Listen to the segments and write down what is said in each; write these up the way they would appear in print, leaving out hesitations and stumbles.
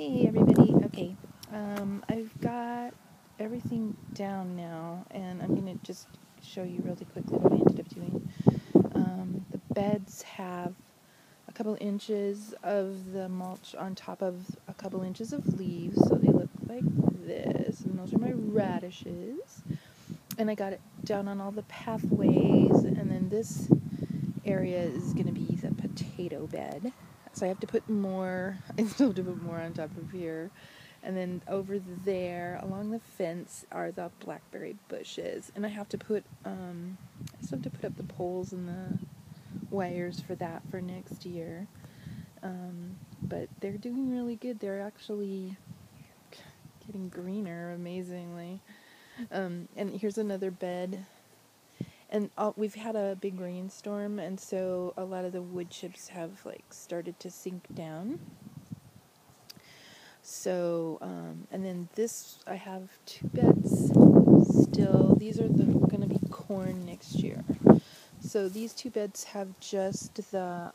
Hey everybody, okay, I've got everything down now, and I'm going to just show you really quickly what I ended up doing. The beds have a couple inches of the mulch on top of a couple inches of leaves, so they look like this, and those are my radishes, and I got it down on all the pathways, and then this area is going to be the potato bed. So I have to put more, I still have to put more on top of here. And then over there, along the fence, are the blackberry bushes. And I have to put, I still have to put up the poles and the wires for that for next year. But they're doing really good. They're actually getting greener, amazingly. And here's another bed. And we've had a big rainstorm, and so a lot of the wood chips have started to sink down. So, and then this, I have two beds still. These are going to be corn next year. So these two beds have just the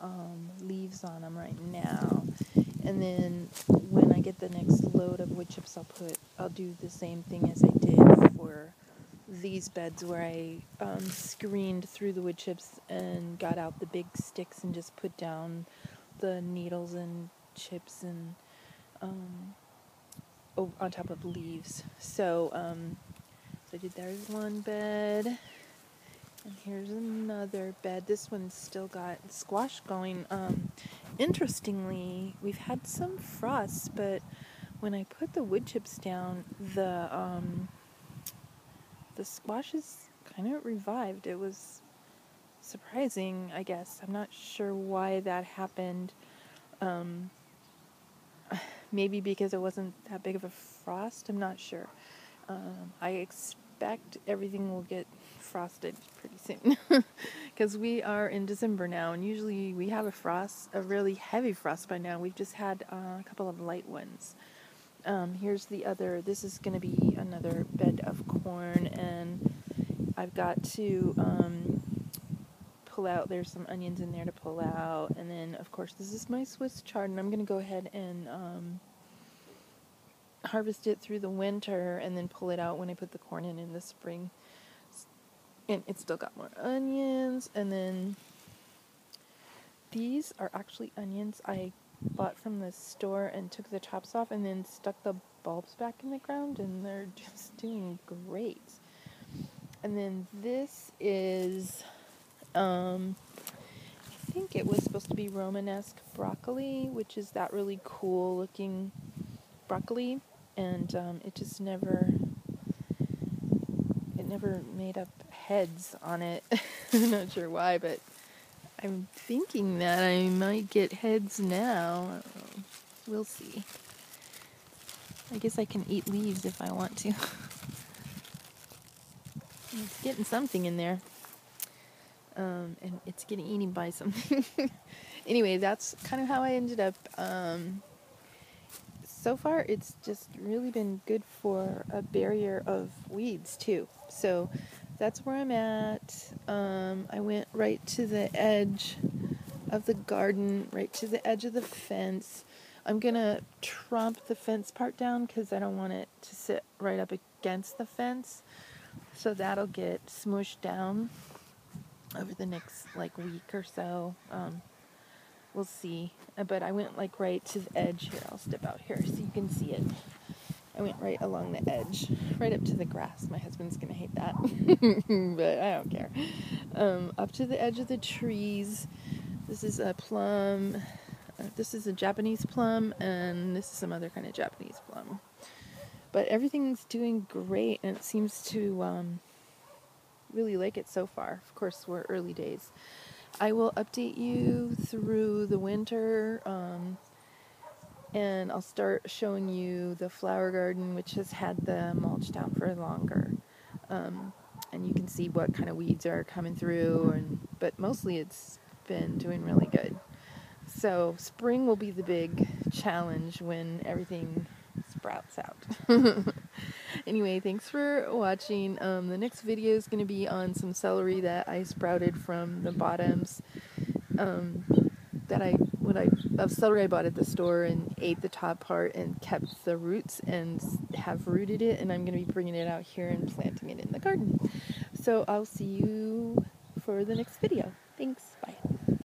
leaves on them right now. And then when I get the next load of wood chips, I'll do the same thing as I did for these beds, where I screened through the wood chips and got out the big sticks and just put down the needles and chips and on top of leaves. So I did, there's one bed, and here's another bed. This one's still got squash going. Interestingly, we've had some frost, but when I put the wood chips down, the squashes kind of revived. It was surprising, I guess. I'm not sure why that happened. Maybe because it wasn't that big of a frost. I'm not sure. I expect everything will get frosted pretty soon, because we are in December now, and usually we have a really heavy frost by now. We've just had a couple of light ones. Here's the other. This is going to be another bed of corn, and I've got to pull out. There's some onions in there to pull out, and then of course this is my Swiss chard, and I'm going to go ahead and harvest it through the winter, and then pull it out when I put the corn in the spring. And it's still got more onions, and then these are actually onions I bought from the store and took the tops off and then stuck the bulbs back in the ground, and they're just doing great. And then this is I think it was supposed to be Romanesque broccoli, which is that really cool looking broccoli, and it just never made up heads on it. I'm not sure why, but I'm thinking that I might get heads now. We'll see. I guess I can eat leaves if I want to. It's getting something in there. And it's getting eaten by something. Anyway, that's kind of how I ended up. So far, it's just really been good for a barrier of weeds, too. So that's where I'm at. I went right to the edge of the garden, right to the edge of the fence. I'm going to tromp the fence part down because I don't want it to sit right up against the fence. So that'll get smooshed down over the next week or so. We'll see. But I went right to the edge here. I'll step out here so you can see it. I went right along the edge, right up to the grass. My husband's gonna hate that, but I don't care. Up to the edge of the trees. This is a plum. This is a Japanese plum, and this is some other kind of Japanese plum. But everything's doing great, and it seems to really like it so far. Of course, we're early days. I will update you through the winter, and I'll start showing you the flower garden, which has had the mulch down for longer. And you can see what kind of weeds are coming through, but mostly it's been doing really good. So spring will be the big challenge when everything sprouts out. Anyway, thanks for watching. The next video is going to be on some celery that I sprouted from the bottoms, that I, when of celery I bought at the store and ate the top part and kept the roots and have rooted it, and I'm going to be bringing it out here and planting it in the garden. So I'll see you for the next video. Thanks. Bye.